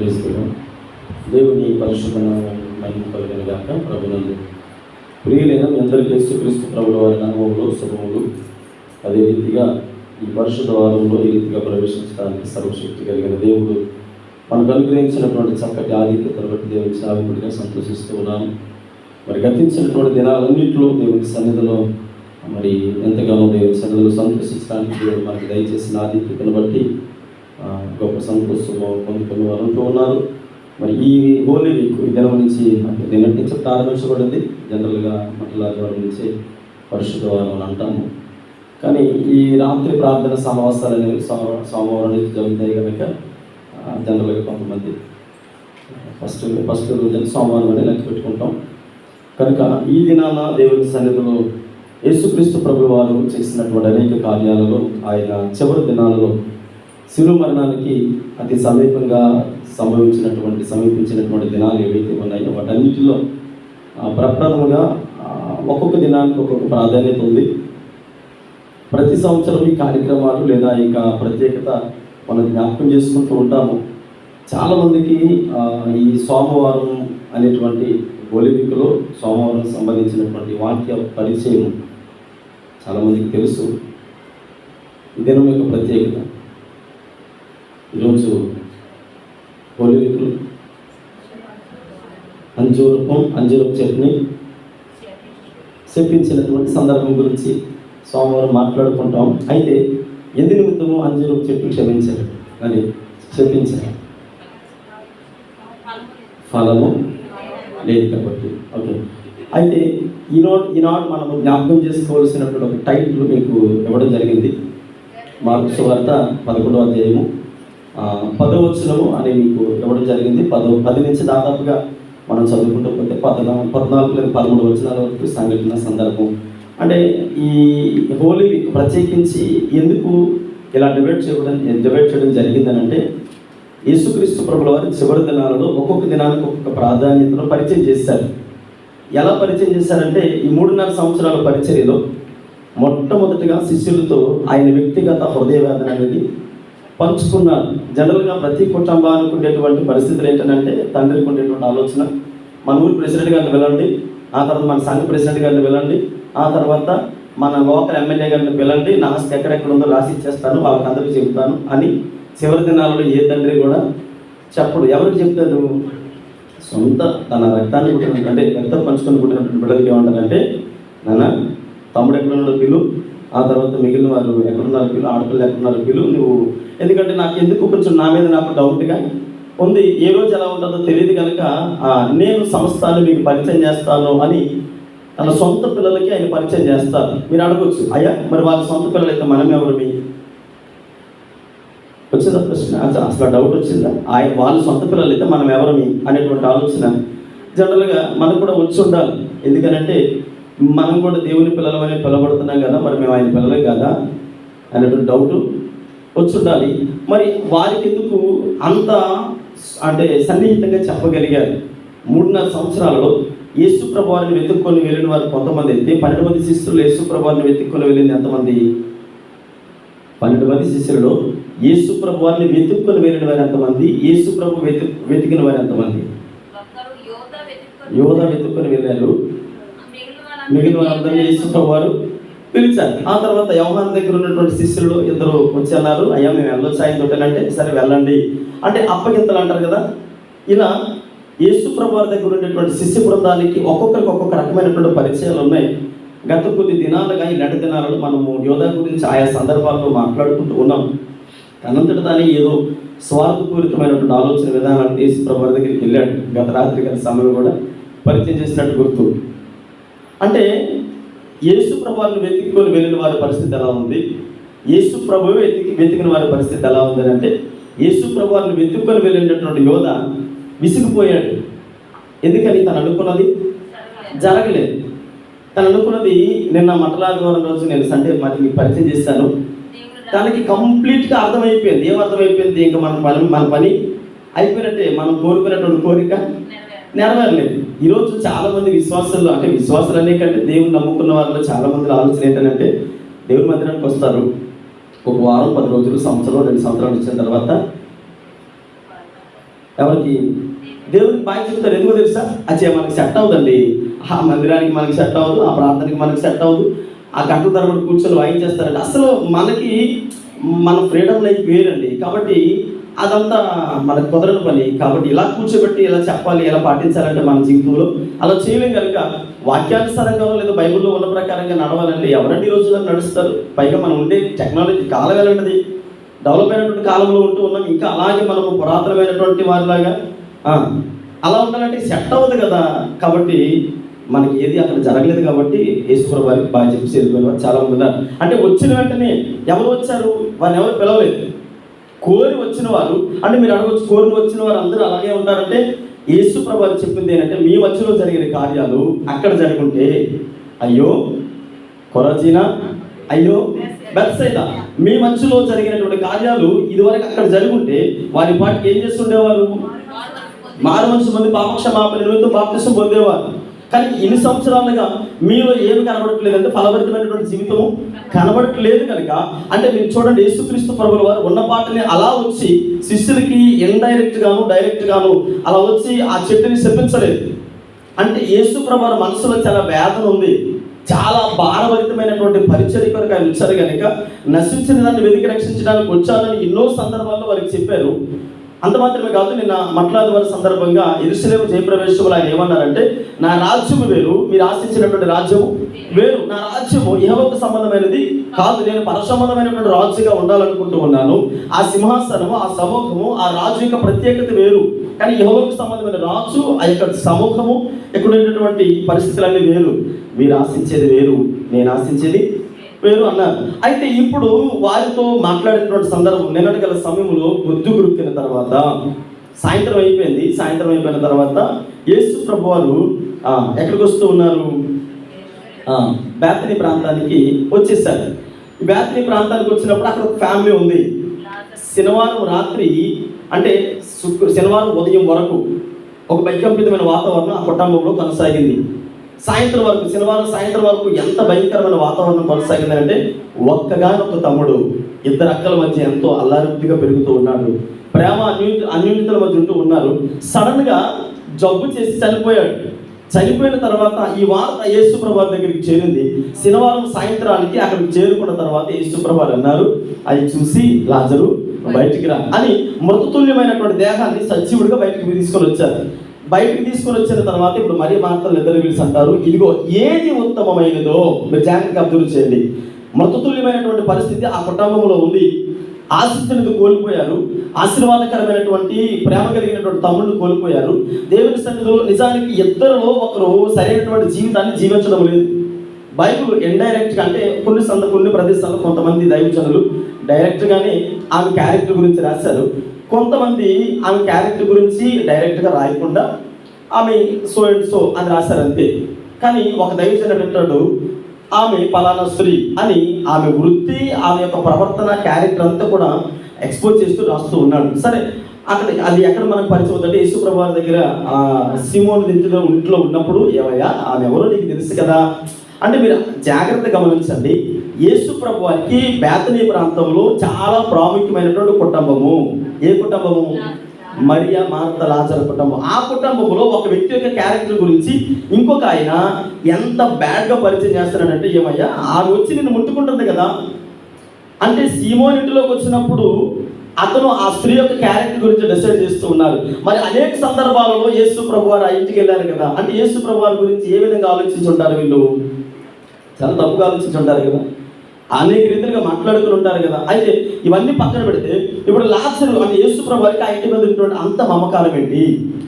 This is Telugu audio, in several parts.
క్రీస్తును దేవుని పరిశుద్ధ నామమునకు మహిమ కలుగును గాక. ప్రభునందు ప్రియులైన మీ అందరికీ యేసుక్రీస్తు ప్రభుల వారి నామములో శుభములు. అదే రీతిగా ఈ పరిశుద్ధ వారంలో ఈ రీతిగా ప్రవేశించడానికి సర్వశక్తి కలిగిన దేవుడు మనకు అనుగ్రహించినటువంటి చక్కటి ఆధిక్యతను బట్టి దేవుని సేవకుడిగా సంతోషిస్తూ ఉన్నాను. మరి గతించినటువంటి దినాలన్నింటిలో దేవుని సన్నిధిలో మరి ఎంతగానో దేవుని సన్నిధిలో సంతోషించడానికి దేవుడు మనకి దయచేసిన ఆధిక్యతను బట్టి గొప్ప సంతోషంలో పొందుకుని వారు ఉంటూ ఉన్నారు. మరి ఈ హోలీ వీక్ ఈ దినం నుంచి నిన్నటి నుంచి ప్రారంభించబడింది. జనరల్గా మంగళవారం నుంచి పరిశుద్ధ వారం అంటాము. కానీ ఈ రాత్రి ప్రార్థన సమావేశాలు అనేవి సోమవారం నుంచి జరుగుతాయి కనుక జనరల్గా కొంతమంది ఫస్ట్ రోజు సోమవారం అని లెక్క పెట్టుకుంటాం. కనుక ఈ దినాన దేవుని సన్నిధిలో యేసుక్రీస్తు ప్రభువు వారు చేసినటువంటి అనేక కార్యాలలో ఆయన చివరి దినాలలో శిలువ మరణానికి అతి సమీపించినటువంటి దినాలు ఏవైతే ఉన్నాయో వాటన్నిటిలో ప్రప్రథముగా ఒక్కొక్క దినానికి ఒక్కొక్క ప్రాధాన్యత ఉంది. ప్రతి సంవత్సరం ఈ కార్యక్రమాలు లేదా ఇక ప్రత్యేకత మనం జ్ఞాపకం చేసుకుంటూ ఉంటాము. చాలామందికి ఈ సోమవారం అనేటువంటి హోలీవీక్లో సోమవారం సంబంధించినటువంటి వాక్య పరిచయం చాలామందికి తెలుసు. ఈ దినం యొక్క ప్రత్యేకత ఈరోజు హోలీవీక్లో అంజూరపు చట్నీ చెప్పించినటువంటి సందర్భం గురించి సోమవారం మాట్లాడుకుంటాం. అయితే ఎందు నిమిత్తము అంజూరపు చెట్టు క్షమించారు అని చెప్పించారు? ఫలము లేదు కాబట్టి. ఓకే, అయితే ఈనాడు మనము జ్ఞాపకం చేసుకోవాల్సినటువంటి ఒక టైటిల్ మీకు ఇవ్వడం జరిగింది. మార్కు సువార్త 11వ అధ్యాయము 10వ వచనము అని మీకు ఇవ్వడం జరిగింది. 10 నుంచి దాదాపుగా మనం చదువుకుంటూ పోతే 14 లేదా 13 వచనాల వరకు సంఘటన సందర్భం. అంటే ఈ హోలీ వీక్ ప్రత్యేకించి ఎందుకు ఇలా డివైడ్ చేయడం జరిగిందని అంటే, యేసుక్రీస్తు ప్రభుల వారి చివరి దినాలలో ఒక్కొక్క దినానికి ఒక్కొక్క ప్రాధాన్యతను పరిచయం చేశారు. ఎలా పరిచయం చేశారంటే, ఈ 3.5 సంవత్సరాల పరిచర్యలో మొట్టమొదటిగా శిష్యులతో ఆయన వ్యక్తిగత హృదయ వేదన అనేది పంచుకున్నారు. జనరల్గా ప్రతి కుటుంబానికి ఉండేటువంటి పరిస్థితులు ఏంటంటే, తండ్రికి ఉండేటువంటి ఆలోచన, మన ఊరి ప్రెసిడెంట్ గారిని వెళ్ళండి, ఆ తర్వాత మన సంఘ ప్రెసిడెంట్ గారిని వెళ్ళండి, ఆ తర్వాత మన లోకల్ ఎమ్మెల్యే గారిని వెళ్ళండి, నా ఆస్తి ఎక్కడెక్కడ ఉందో రాసి ఇచ్చేస్తాను, వాళ్ళకి అందరికీ చెబుతాను అని చివరి దినాలలో ఏ తండ్రి కూడా చెప్పడు. ఎవరికి చెప్తాడు? సొంత తన రక్తాన్ని పుట్టిన అంటే రక్తం పంచుకొని పుట్టినటువంటి బిడ్డలకి ఏమంటారంటే, నాన్న తమ్ముడు ఎక్కడున్నాడో పిలు, ఆ తర్వాత మిగిలిన వారు ఎక్కడున్నారు పిలు, ఆడపిల్లలు ఎక్కడున్నారు పిలు నువ్వు, ఎందుకంటే నాకు ఎందుకు కొంచెం నా మీద నాకు డౌట్గా ఉంది, ఏ రోజు ఎలా ఉంటుందో తెలియదు కనుక నేను సంస్థను మీకు పరిచయం చేస్తాను అని తన సొంత పిల్లలకి ఆయన పరిచయం చేస్తారు. మీరు అడగవచ్చు, అయ్యా మరి వాళ్ళ సొంత పిల్లలైతే మనం ఎవరు? వచ్చిందా ప్రశ్న? అసలు డౌట్ వచ్చిందా? వాళ్ళ సొంత పిల్లలైతే మనం ఎవరమి అనేటువంటి ఆలోచన జనరల్గా మనకు కూడా వచ్చి ఉండాలి. ఎందుకనంటే మనం కూడా దేవుని పిల్లలమని పిలవబడుతున్నాం కదా, మరి మేము ఆయన పిల్లలే కదా అనేటువంటి డౌట్ వచ్చి ఉండాలి. మరి వారికి ఎందుకు అంత అంటే సన్నిహితంగా చెప్పగలిగారు? 3.5 సంవత్సరాలలో యేసు ప్రభువారిని వెతుక్కొని వెళ్ళిన వారు కొంతమంది అయితే, 12 మంది శిష్యులు యేసు ప్రభువారిని వెతుక్కొని వెళ్ళింది ఎంతమంది? 12 మంది శిష్యులలో యేసు ప్రభువారిని వెతుక్కొని వెళ్ళిన వారు ఎంతమంది? యేసు ప్రభు వెతికిన వారు ఎంతమంది? యోధ వెతుక్కొని వెళ్ళారు. మిగిలిన వారందరినీ యేసు ప్రభువారు పిలిచారు. ఆ తర్వాత యోహాను దగ్గర ఉన్నటువంటి శిష్యులు ఇద్దరు వచ్చి అన్నారు, అయ్యా మేము వెళ్ళొచ్చు ఆయన తోటనంటే, సరే వెళ్ళండి అంటే అప్పగింతలు అంటారు కదా. ఇలా యేసు ప్రభువారి దగ్గర ఉండేటువంటి శిష్య బృందానికి ఒక్కొక్కరికి ఒక్కొక్క రకమైనటువంటి పరిచయాలు ఉన్నాయి. గత కొద్ది దినాలుగా ఈ 2 దినాలలో మనము యోధా గురించి ఆయా సందర్భాల్లో మాట్లాడుకుంటూ ఉన్నాం. అనంతటి దాన్ని ఏదో స్వార్థపూరితమైనటువంటి ఆలోచన విధానాన్ని యేసు ప్రభువారి దగ్గరికి వెళ్ళాడు. గత రాత్రి గత సమయం కూడా పరిచయం చేసినట్టు గుర్తు. అంటే యేసు ప్రభువారిని వెతుక్కొని వెళ్ళిన వారి పరిస్థితి ఎలా ఉంది, యేసు ప్రభువు వెతికిన వారి పరిస్థితి ఎలా ఉంది అంటే, యేసు ప్రభువారిని వెతుక్కొని వెళ్ళినటువంటి యోధ విసిగిపోయాడు. ఎందుకని? తను అనుకున్నది జరగలేదు. తను అనుకున్నది నిన్న మంటలాదివారం రోజు నేను సండే మరి మీకు పరిచయం చేశాను. తనకి కంప్లీట్గా అర్థమైపోయింది. ఏమర్థమైపోయింది? ఇంకా మన పని అయిపోయినట్టే, మనం కోరుకున్నటువంటి కోరిక నెరవేరలేదు. ఈరోజు చాలామంది విశ్వాసాలు అంటే విశ్వాసాలు అనే కంటే దేవుని నమ్ముకున్న వారిలో చాలామంది ఆలోచన ఏంటంటే, దేవుని మందిరానికి వస్తారు, ఒక వారం 10 రోజులు సంవత్సరం 2 సంవత్సరాలు వచ్చిన తర్వాత ఎవరికి? దేవునికి బాగా చెప్తారు. ఎందుకో తెలుసా? అచ్చే మనకి సెట్ అవుతుంది, ఆ మందిరానికి మనకి సెట్ అవ్వదు, ఆ ప్రార్థనకి మనకి సెట్ అవ్వదు, ఆ గంటల తరబడి కూర్చొని వాయించేస్తారండి. అసలు మనకి మన ఫ్రీడమ్ లైఫ్ వేరండి. కాబట్టి అదంతా మనకు కుదరని పని. కాబట్టి ఇలా కూర్చోబెట్టి ఇలా చెప్పాలి, ఇలా పాటించాలంటే మన జీవితంలో అలా చేయలేం కనుక వాక్యానుసారంగా లేదా బైబిల్లో ఉన్న ప్రకారంగా నడవాలంటే ఎవరండి ఈ రోజుల్లో నడుస్తారు? పైగా మనం ఉండే టెక్నాలజీ కాలం ఎలాంటిది, డెవలప్ అయినటువంటి కాలంలో ఉంటూ ఉన్నాం. ఇంకా అలాగే మనము పురాతనమైనటువంటి వారిలాగా అలా ఉండాలంటే సెట్ అవ్వదు కదా. కాబట్టి మనకి ఏది అక్కడ జరగలేదు. కాబట్టి యేసుప్రభు వారికి బాగా చెప్పి వెళ్ళిపోయిన చాలా మంది ఉన్నారు. అంటే వచ్చిన వెంటనే ఎవరు వచ్చారు? వారిని ఎవరు పిలవలేదు. కోరి వచ్చిన వారు, అంటే మీరు అడగవచ్చు, కోరి వచ్చిన వారు అందరూ అలాగే ఉంటారంటే యేసుప్రభు వారు చెప్పింది ఏంటంటే, మీ మధ్యలో జరిగిన కార్యాలు అక్కడ జరుగుంటే అయ్యో కొరజీనా, అయ్యో బెత్సైదా, మీ మధ్యలో జరిగినటువంటి కార్యాలు ఇదివరకు అక్కడ జరుగుంటే వారి పాటికి ఏం చేస్తుండేవారు? మారు మనసు మంది పాపక్షమాపణ నిమిత్తం బాప్తిసం పొందేవారు. కానీ ఇన్ని సంవత్సరాలుగా మీలో ఏమి కనబడట్లేదంటే ఫలభరితమైనటువంటి జీవితము కనబడట్లేదు కనుక, అంటే మీరు చూడండి, యేసుక్రీస్తు ప్రభువుల వారు ఉన్న పాటని అలా వచ్చి శిష్యులకి ఇండైరెక్ట్ గాను డైరెక్ట్ గాను అలా వచ్చి ఆ చెట్టుని శపించలేదు. అంటే యేసు ప్రభువు మనసులో చాలా వేదన ఉంది, చాలా భారభరితమైనటువంటి పరిచర్య కొరకు ఆయన వచ్చారు కనుక నశించిన దాన్ని వెతికి రక్షించడానికి వచ్చారని ఎన్నో సందర్భాల్లో వారికి చెప్పారు. అంత మాత్రమే కాదు, నిన్న మట్లాది వారి సందర్భంగా యెరూషలేము జయప్రవేశంలో ఆయన ఏమన్నారంటే, నా రాజ్యము వేరు, మీరు ఆశించినటువంటి రాజ్యము వేరు. నా రాజ్యము ఇహలోక సంబంధమైనది కాదు, నేను పరసంబంధమైనటువంటి రాజుగా ఉండాలనుకుంటూ ఉన్నాను. ఆ సింహాసనము, ఆ సమూహము, ఆ రాజు యొక్క ప్రత్యేకత వేరు. కానీ ఇహలోక సంబంధమైన రాజు, ఆ యొక్క సమూహము, ఇక్కడ ఉన్నటువంటి పరిస్థితులన్నీ వేరు. మీరు ఆశించేది వేరు, నేను ఆశించేది వేరు అన్నారు. అయితే ఇప్పుడు వారితో మాట్లాడినటువంటి సందర్భం, నిన్నటి గల సమయంలో పొద్దు గురుక్కిన తర్వాత సాయంత్రం అయిపోయింది. సాయంత్రం అయిపోయిన తర్వాత యేసు ప్రభు వారు ఎక్కడికి వస్తూ ఉన్నారు? బేతనీ ప్రాంతానికి వచ్చేసారు. బేతనీ ప్రాంతానికి వచ్చినప్పుడు అక్కడ ఒక ఫ్యామిలీ ఉంది. శనివారం రాత్రి, అంటే శనివారం ఉదయం వరకు ఒక భయకంపితమైన వాతావరణం ఆ కుటుంబంలో కొనసాగింది. సాయంత్రం వరకు, శనివారం సాయంత్రం వరకు ఎంత భయంకరమైన వాతావరణం కొనసాగింది అంటే, ఒక్కగానొక్క తమ్ముడు ఇద్దరు అక్కల మధ్య ఎంతో అల్లారుగా పెరుగుతూ ఉన్నాడు. ప్రేమ అన్యోన్యతల మధ్య ఉంటూ ఉన్నారు. సడన్గా జబ్బు చేసి చనిపోయాడు. చనిపోయిన తర్వాత ఈ వార్త యేసుప్రభు వారి దగ్గరికి చేరింది. శనివారం సాయంత్రానికి అక్కడికి చేరుకున్న తర్వాత యేసుప్రభు వారు అన్నారు, అది చూసి లాజరు బయటికి రా అని మృతతుల్యమైనటువంటి దేహాన్ని సజీవుడిగా బయటికి తీసుకొని వచ్చారు. బయటికి తీసుకొని వచ్చిన తర్వాత ఇప్పుడు మరీ మాత్రం ఇద్దరు వీల్స్ అంటారు, ఇదిగో ఏది ఉత్తమమైనదో మీరు జాగ్రత్తగా అబ్జర్వ్ చేయండి. మృతతుల్యమైనటువంటి పరిస్థితి ఆ కుటుంబంలో ఉంది. ఆశిస్తున్నది కోల్పోయారు. ఆశీర్వాదకరమైనటువంటి ప్రేమ కలిగినటువంటి తమ్ముడిని కోల్పోయారు. దేవుని సన్నిధిలో నిజానికి ఇద్దరిలో ఒకరు సరైనటువంటి జీవితాన్ని జీవించడం లేదు. బైబిల్ ఇండైరెక్ట్గా, అంటే కొన్ని ప్రదేశాల్లో కొంతమంది దైవజనులు డైరెక్ట్గానే ఆమె క్యారెక్టర్ గురించి రాశారు. కొంతమంది ఆమె క్యారెక్టర్ గురించి డైరెక్ట్గా రాయకుండా ఆమె సో అండ్ సో అని రాశారు అంతే. కానీ ఒక దైవజనుడు అంటాడు, ఆమె పలానా స్త్రీ అని ఆమె వృత్తి, ఆమె యొక్క ప్రవర్తన, క్యారెక్టర్ అంతా కూడా ఎక్స్పోజ్ చేస్తూ రాస్తూ ఉన్నాడు. సరే, అక్కడ అది ఎక్కడ మనకు పరిచయం అవుతుందంటే, యేసుప్రభు వారి దగ్గర సీమోను ఇంట్లో ఉన్నప్పుడు, ఏమయ్యా ఆమె ఎవరో నీకు తెలుసు కదా అంటే, మీరు జాగ్రత్త గమనించండి. యేసుప్రభు వారికి బేతనీ ప్రాంతంలో చాలా ప్రాముఖ్యమైనటువంటి కుటుంబము. ఏ కుటుంబము? మరియా, మార్త, లాజరు కుటుంబం. ఆ కుటుంబంలో ఒక వ్యక్తి యొక్క క్యారెక్టర్ గురించి ఇంకొక ఆయన ఎంత బ్యాడ్గా పరిచయం చేస్తున్నాడంటే, ఏమయ్యా ఆమె వచ్చి నిన్ను ముట్టుకుంటుంది కదా అంటే, సీమోని ఇంటిలోకి వచ్చినప్పుడు అతను ఆ స్త్రీ యొక్క క్యారెక్టర్ గురించి డిసైడ్ చేస్తూ ఉన్నారు. మరి అనేక సందర్భాలలో యేసుప్రభు వారు ఆ ఇంటికి వెళ్ళారు కదా, అంటే యేసుప్రభు వారి గురించి ఏ విధంగా ఆలోచించి ఉంటారు? వీళ్ళు చాలా తప్పుగా ఆలోచించి ఉంటారు కదా, అనేక రీతిగా మాట్లాడుకుని ఉంటారు కదా. అయితే ఇవన్నీ పక్కన పెడితే, ఇప్పుడు లాజరు అంటే యేసుప్రభు వారికి ఆ ఇంటి మీద ఉన్నటువంటి అంత మమకారం ఏంటి,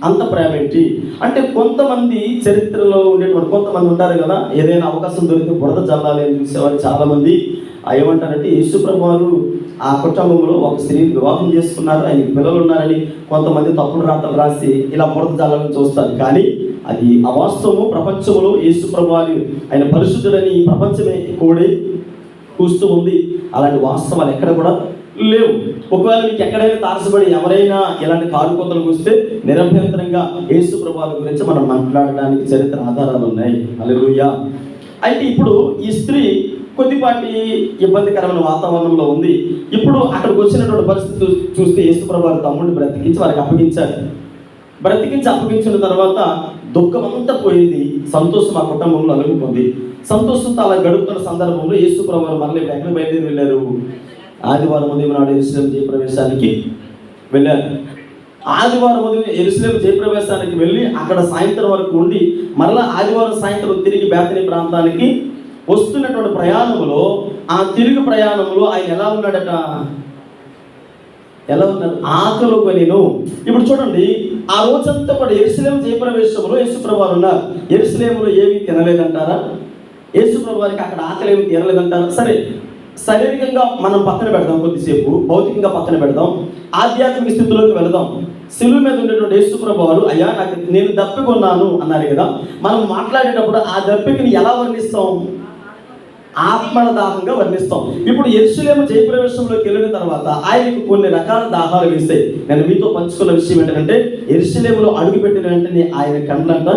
అంత ప్రేమ ఏంటి అంటే, కొంతమంది చరిత్రలో ఉండేటువంటి కొంతమంది ఉంటారు కదా, ఏదైనా అవకాశం దొరికితే బురద జల్లాలి అని చూసేవారు చాలామంది. ఏమంటారంటే, యేసుప్రభు వారు ఆ కుటుంబంలో ఒక స్త్రీని వివాహం చేసుకున్నారు, ఆయనకి పిల్లలు ఉన్నారని కొంతమంది తప్పుడు రాతలు రాసి ఇలా బురద జల్లాలని చూస్తారు. కానీ అది అవాస్తవము. ప్రపంచంలో యేసుప్రభు వారు ఆయన పరిశుద్ధుడని ప్రపంచమే కోడి కూస్తూ ఉంది. అలాంటి వాస్తవాలు ఎక్కడ కూడా లేవు. ఒకవేళ మీకు ఎక్కడైనా తారసపడి ఎవరైనా ఇలాంటి కారుకోతలు కూస్తే నిరభ్యంతరంగా యేసుప్రభు వారి గురించి మనం మాట్లాడడానికి చరిత్ర ఆధారాలు ఉన్నాయి. హల్లెలూయా. అయితే ఇప్పుడు ఈ స్త్రీ కొద్దిపాటి ఇబ్బందికరమైన వాతావరణంలో ఉంది. ఇప్పుడు అక్కడికి వచ్చినటువంటి పరిస్థితి చూస్తే యేసుప్రభు వారి తమ్ముడిని బ్రతికించి వారికి అప్పగించారు. అప్పగించిన తర్వాత దుఃఖం అంతా పోయింది, సంతోషం ఆ కుటుంబంలో అలుగుకుంది. సంతోషంతో అలా గడుపుతున్న సందర్భంలో యేసుప్రభు వారు మళ్ళీ ఎక్కడికి బయలుదేరి వెళ్ళారు? ఆదివారం ఉదయం నాడు యెరూషలేము జయప్రవేశానికి వెళ్ళారు. ఆదివారం ఉదయం యెరూషలేము జయప్రవేశానికి వెళ్ళి అక్కడ సాయంత్రం వరకు ఉండి మరలా ఆదివారం సాయంత్రం తిరిగి బేతనీ ప్రాంతానికి వస్తున్నటువంటి ప్రయాణంలో, ఆ తిరుగు ప్రయాణంలో ఆయన ఎలా ఉన్నాడట? ఎలా ఉన్నారు? ఆకలి కొనెను. ఇప్పుడు చూడండి, ఆ రోజంతా కూడా యెరూషలేము జయప్రవేశంలో యేసుప్రభు వారు ఉన్నారు. యెరూషలేములో ఏమీ తినలేదంటారా? యేసుప్రభు వారికి అక్కడ ఆకలి ఏమి తీరలేదంటారా? సరే, శారీరకంగా మనం పక్కన పెడదాం, కొద్దిసేపు భౌతికంగా పక్కన పెడదాం, ఆధ్యాత్మిక స్థితిలోకి వెళదాం. శిలువ మీద ఉండేటువంటి యేసుప్రభు వారు, అయ్యా నేను దప్పికొన్నాను అన్నారు కదా. మనం మాట్లాడేటప్పుడు ఆ దప్పికని ఎలా వర్ణిస్తాం? ఆత్మల దాహంగా వర్ణిస్తాం. ఇప్పుడు యెరూషలేము జయప్రవేశంలోకి వెళ్ళిన తర్వాత ఆయనకు కొన్ని రకాల దాహాలు వేస్తాయి. నేను మీతో పంచుకున్న విషయం ఏంటంటే, యెరూషలేములో అడుగుపెట్టిన వెంటనే ఆయన కండ్లంట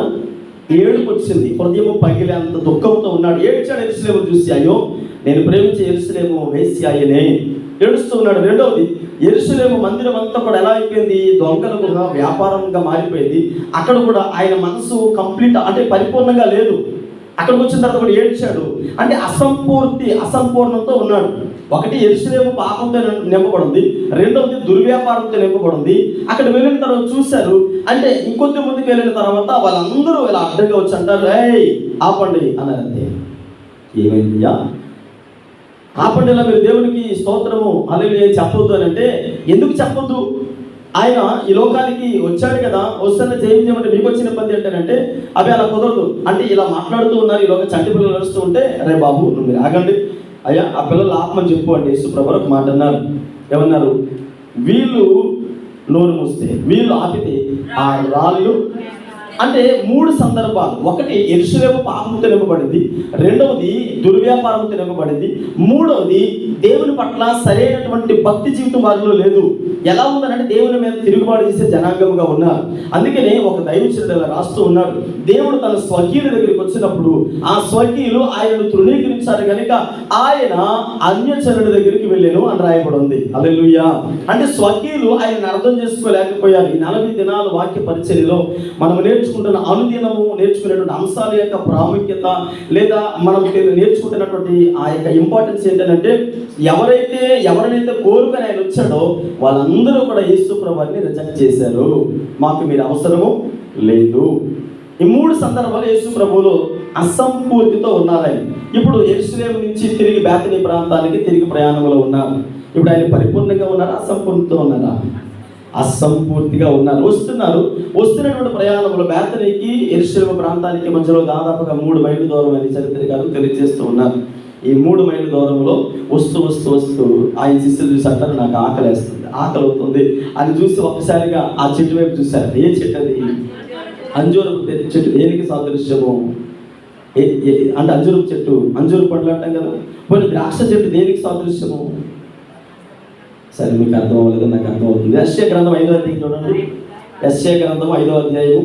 ఏడుపు వచ్చింది, హృదయము పగిలేంత దుఃఖంతో ఉన్నాడు. ఏడ్చాడు యెరూషలేము చూసి, అయ్యో నేను ప్రేమించే యెరూషలేము వేశ్యాయనే, ఏడుస్తూ ఉన్నాడు. రెండవది, యెరూషలేము మందిరం అంతా కూడా ఎలా అయిపోయింది? దొంగలకు వ్యాపారంగా మారిపోయింది. అక్కడ కూడా ఆయన మనసు కంప్లీట్ అంటే పరిపూర్ణంగా లేదు. అక్కడికి వచ్చిన తర్వాత కూడా ఏడ్చాడు. అంటే అసంపూర్ణంతో ఉన్నాడు. ఒకటి, యెరూషలేము పాపంతో నింపబడింది, రెండవది దుర్వ్యాపారంతో నింపబడింది. అక్కడ వెళ్ళిన తర్వాత చూశారు, అంటే ఇంకొద్ది ముందుకు వెళ్ళిన తర్వాత వాళ్ళందరూ ఇలా అడ్డంగా వచ్చి అంటారు, ఏయ్ ఆపండి అన్నారు. అంతే. ఏమైందియా? ఆపండి, ఇలా మీరు దేవునికి స్తోత్రము హల్లెలూయా చెప్పొద్దు అని అంటే, ఎందుకు చెప్పొద్దు? ఆయన ఈ లోకానికి వచ్చాడు కదా, వస్తున్న చేయమంటే మీకు వచ్చిన ఇబ్బంది ఏంటంటే, అవి అలా కుదరదు అంటే ఇలా మాట్లాడుతూ ఉన్నారు. ఈ లోక చంటి పిల్లలు నడుస్తూ ఉంటే, రే బాబు నువ్వు మీరు ఆగండి అయ్యా, ఆ పిల్లలు ఆత్మని చెప్పు అంటే యేసుప్రభు ఒక మాట అన్నారు. ఏమన్నారు? వీళ్ళు నోరు మూస్తే, వీళ్ళు ఆపితే ఆ రాళ్ళు. అంటే మూడు సందర్భాలు. ఒకటి, యెరూషలేము పాపంతో నింపబడింది, రెండవది దుర్వ్యాపారంతో నింపబడింది, మూడవది దేవుని పట్ల సరైనటువంటి భక్తి జీవితం వారిలో లేదు. ఎలా ఉందనంటే దేవుని మీద తిరుగుబాటు చేసే జనాంగముగా ఉన్నారు. అందుకనే ఒక దైవజనుడు ఇలా రాస్తూ ఉన్నాడు, దేవుడు తన స్వకీయుల దగ్గరికి వచ్చినప్పుడు ఆ స్వకీయులు ఆయనను తృణీకరించారు కనుక ఆయన అన్యజనుల దగ్గరికి వెళ్ళాను అని రాయబడి ఉంది. హల్లెలూయా. అంటే స్వకీయులు ఆయన అర్థం చేసుకోలేకపోయారు. ఈ 40 దినాల వాక్య పరిచర్యలో మనం నేర్చుకుంటున్న అనుదినము నేర్చుకునేటువంటి అంశాల యొక్క ప్రాముఖ్యత లేదా మనం నేర్చుకుంటున్నటువంటి ఆ యొక్క ఇంపార్టెన్స్ ఏంటంటే, ఎవరినైతే కోరుకొని ఆయన వచ్చాడో వాళ్ళందరూ కూడా యేసుప్రభుని రిజెక్ట్ చేశారు. మాకు మీరు అవసరము లేదు. ఈ మూడు సందర్భాలు యేసుప్రభువులో అసంపూర్తితో ఉన్నారు ఆయన. ఇప్పుడు యెరూషలేము నుంచి తిరిగి బేతనీ ప్రాంతానికి తిరిగి ప్రయాణంలో ఉన్నారు. ఇప్పుడు ఆయన పరిపూర్ణంగా ఉన్నారా, అసంపూర్తితో ఉన్నారా? అసంపూర్తిగా ఉన్నారు. వస్తున్నటువంటి ప్రయాణంలో బేతనీకి యెరూషలేము ప్రాంతానికి మధ్యలో దాదాపుగా 3 మైళ్ళ దూరం అని చరిత్రకారులు తెలియజేస్తూ ఉన్నారు. ఈ 3 మైళ్ళ దూరంలో వస్తూ ఆయన శిష్యులు చూసి అంటారు, నాకు ఆకలి అవుతుంది అని చూసి ఒక్కసారిగా ఆ చెట్టు వైపు చూశారు. ఏ చెట్టు అది? అంజూరపు చెట్టు. దేనికి సాదృశ్యము అంటే అంజూరు పండ్లు అంటాం కదా. పోనీ ద్రాక్ష చెట్టు దేనికి సాదృశ్యము? సరే, మీకు అర్థం అవ్వలేదు, నాకు అర్థం అవుతుంది. యెషయా గ్రంథం 5వ అధ్యాయం చూడండి. యెషయా గ్రంథం 5వ అధ్యాయం.